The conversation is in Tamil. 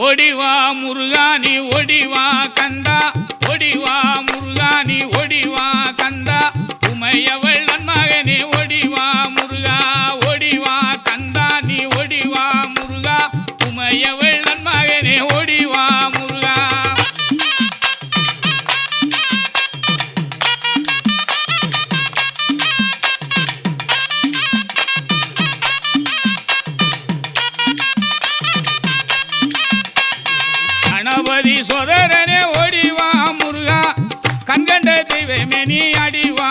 ஓடிவா முருகானி ஓடிவா கந்தா ஓடிவா முருகானி ஓடிவா கந்தா உமையவள் நன்மகனே ஓடிவா முருகா ஓடிவா கந்தா நீ ஓடிவா முருகா உமையவள் நன்மகனே ஓடிவா முருகா கணபதி சோதரனே ஓடிவா முருகா கண்கண்ட தெய்வமே நீ அடிவா